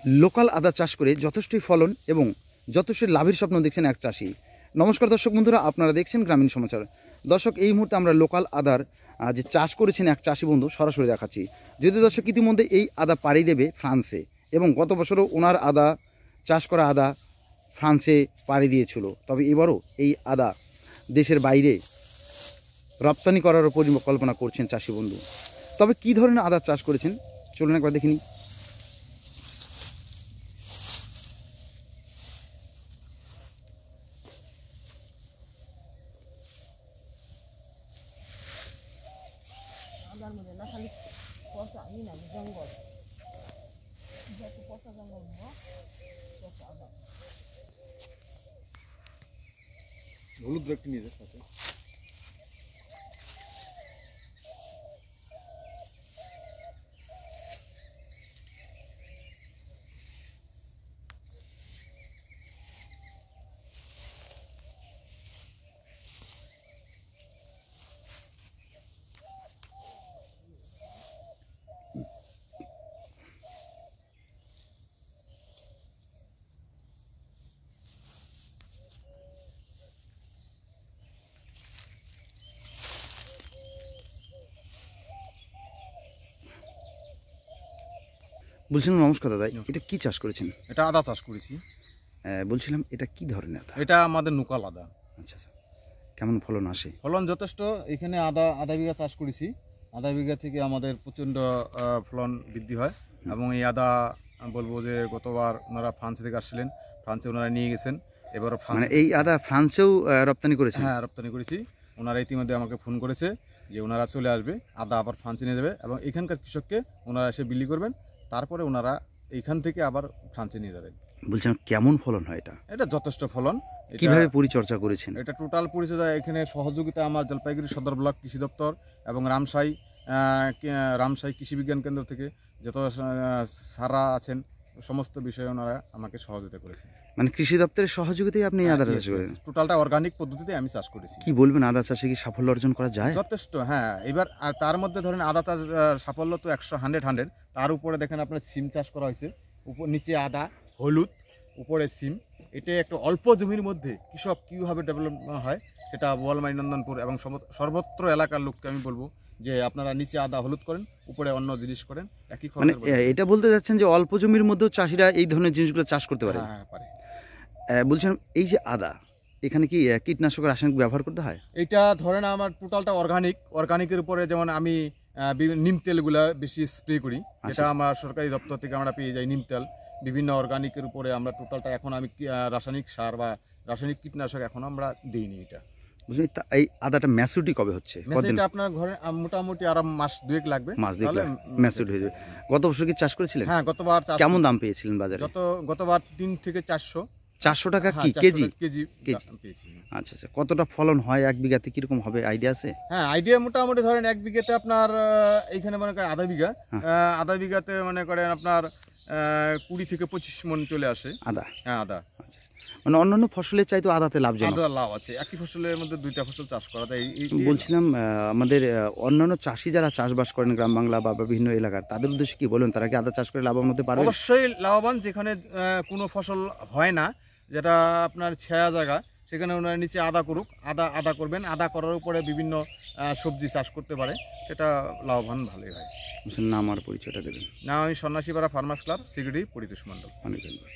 Local আদা চাষ করে যথেষ্টই ফলন এবং যথেষ্ট লাভের স্বপ্ন দেখছেন এক চাষি। নমস্কার দর্শক বন্ধুরা, আপনারা দেখছেন গ্রামীণ সমাচার। দর্শক, এই মুহূর্তে আমরা লোকাল আদার যে চাষ করেছেন এক চাষি বন্ধু সরাসরি দেখাচ্ছি। যদি দর্শক ইতিমধ্যে এই আদা পাড়ি দেবে ফ্রান্সে, এবং গত বছরও ওনার আদা চাষ করা আদা ফ্রান্সে পাড়ি দিয়েছিল, তবে এবারও এই আদা দেশের বাইরে রপ্তানি করারও পরিকল্পনা করছেন চাষি বন্ধু। তবে কী ধরনের আদা চাষ করেছেন চলুন একবার দেখে নিই। আদার মধ্যে না খালি পচা ই না জঙ্গল, পচা জঙ্গল পচা আদা। হলুদ ব্যাগটি নিয়ে যাচ্ছে সাথে। বলছিলাম নমস্কার দাদা, এটা কি চাষ করেছেন? এটা আদা চাষ করেছি। বলছিলাম এটা কি ধরনের আদা? এটা আমাদের লোকাল আদা। আচ্ছা আচ্ছা, কেমন ফলন আসে? ফলন যথেষ্ট। এখানে আধা বিঘা চাষ করেছি। আধা বিঘা থেকে আমাদের প্রচণ্ড ফলন বৃদ্ধি হয়। এবং এই আদা বলবো যে গতবার ওনারা ফ্রান্স থেকে আসছিলেন, ফ্রান্সে ওনারা নিয়ে গেছেন। এবারও মানে এই আদা ফ্রান্সেও রপ্তানি করেছে? হ্যাঁ, রপ্তানি করেছি। ওনারা ইতিমধ্যে আমাকে ফোন করেছে যে ওনারা চলে আসবে, আদা আবার ফ্রান্সে নিয়ে যাবে এবং এখানকার কৃষককে ওনারা এসে বিলি করবেন, তারপরে ওনারা এইখান থেকে আবার ফ্রান্সে নিয়ে যাবেন। বলছিলাম কেমন ফলন হয় এটা? এটা যথেষ্ট ফলন। কিভাবে পরিচর্যা করেছেন? এটা টোটাল পরিচর্যা এখানে সহযোগিতা আমার জলপাইগুড়ি সদর ব্লক কৃষি দপ্তর এবং রামসাই কৃষি বিজ্ঞান কেন্দ্র থেকে যত সারা আছেন সমস্ত বিষয়ে ওনারা আমাকে সহযোগিতা করেছেন। মানে কৃষি দপ্তরের সহযোগিতায় আপনি আদা চাষ করেন? টোটালটা অর্গানিক পদ্ধতিতে আমি চাষ করেছি। কি বলবেন, আদা চাষে কি সাফল্য অর্জন করা যায়? যথেষ্ট, হ্যাঁ। এবার আর তার মধ্যে ধরেন আদা চাষ সাফল্য তো 100 তার উপরে দেখেন আপনার সিম চাষ করা হয়েছে। উপর নিচে আদা, হলুদ, উপরে সিম। এটা একটা অল্প জমির মধ্যে কৃষক কীভাবে ডেভেলপমেন্ট হয় সেটা বোয়ালমারী নন্দনপুর এবং সর্বত্র এলাকার লোককে আমি বলবো যে আপনারা নিচে আদা হলুদ করেন, উপরে অন্য জিনিস করেন, একই মানে এটা বলতে যাচ্ছেন যে অল্প জমির মধ্যেও চাষিরা এই ধরনের জিনিসগুলো চাষ করতে পারে? হ্যাঁ, পারে। বলছিলাম এই যে আদা, এখানে কি কীটনাশক রাসায়নিক ব্যবহার করতে হয়? এটা ধরেন আমার টোটালটা অর্গানিকের উপরে, যেমন আমি নিম তেলগুলা বেশি স্প্রে করি। এটা আমার সরকারি দপ্তর থেকে আমরা পেয়ে যাই নিম তেল। বিভিন্ন অর্গানিকের উপরে আমরা টোটালটা, এখন আমি রাসায়নিক সার বা রাসায়নিক কীটনাশক এখন আমরা দিইনি। এটা বুঝলি, এই আদাটা ম্যাচুরিটি কবে হচ্ছে? এটা আপনার ঘরে মোটামুটি আর মাস 2 লাগবে। মাস 2 ম্যাচুরিটি হয়ে যাবে। গত বছর কি চাষ করেছিলেন? হ্যাঁ, গতবার কেমন দাম পেয়েছিলেন বাজারে? গতবার 3 থেকে 400 টাকা কি কেজি? কেজি পেয়েছি। আচ্ছা আচ্ছা, কতটা ফলন হয় এক বিঘাতে, কিরকম হবে আইডিয়া আছে? হ্যাঁ, আইডিয়া মোটামুটি ধরেন 1 বিঘাতে আপনার এইখানে মনে করেন আধা বিঘাতে মনে করেন আপনার 20 থেকে 25 মণ চলে আসে আদা। হ্যাঁ, আদা। আচ্ছা, মানে অন্যান্য ফসলের চাইতে আদাতে লাভজনক? আদা লাভ আছে। একই ফসলের মধ্যে 2টা ফসল চাষ করা যায়। বলছিলাম আমাদের অন্যান্য চাষি যারা চাষবাস করেন গ্রাম বাংলা বা বিভিন্ন এলাকার, তাদের উদ্দেশ্যে কি বলুন, তারা কি আদা চাষ করে লাভবান হতে পারবে? অবশ্যই লাভবান। যেখানে কোনো ফসল হয় না, যেটা আপনার ছায়া জায়গা, সেখানে ওনারা নিচে আদা করুক, আদা করবেন। আদা করার উপরে বিভিন্ন সবজি চাষ করতে পারে, সেটা লাভবান ভালোই হয়। নাম আর পরিচয়টা দেবেন? না, আমি সন্ন্যাসীপাড়া ফার্মার্স ক্লাব সেক্রেটারি পরিতোষ মণ্ডল। অনেক ধন্যবাদ।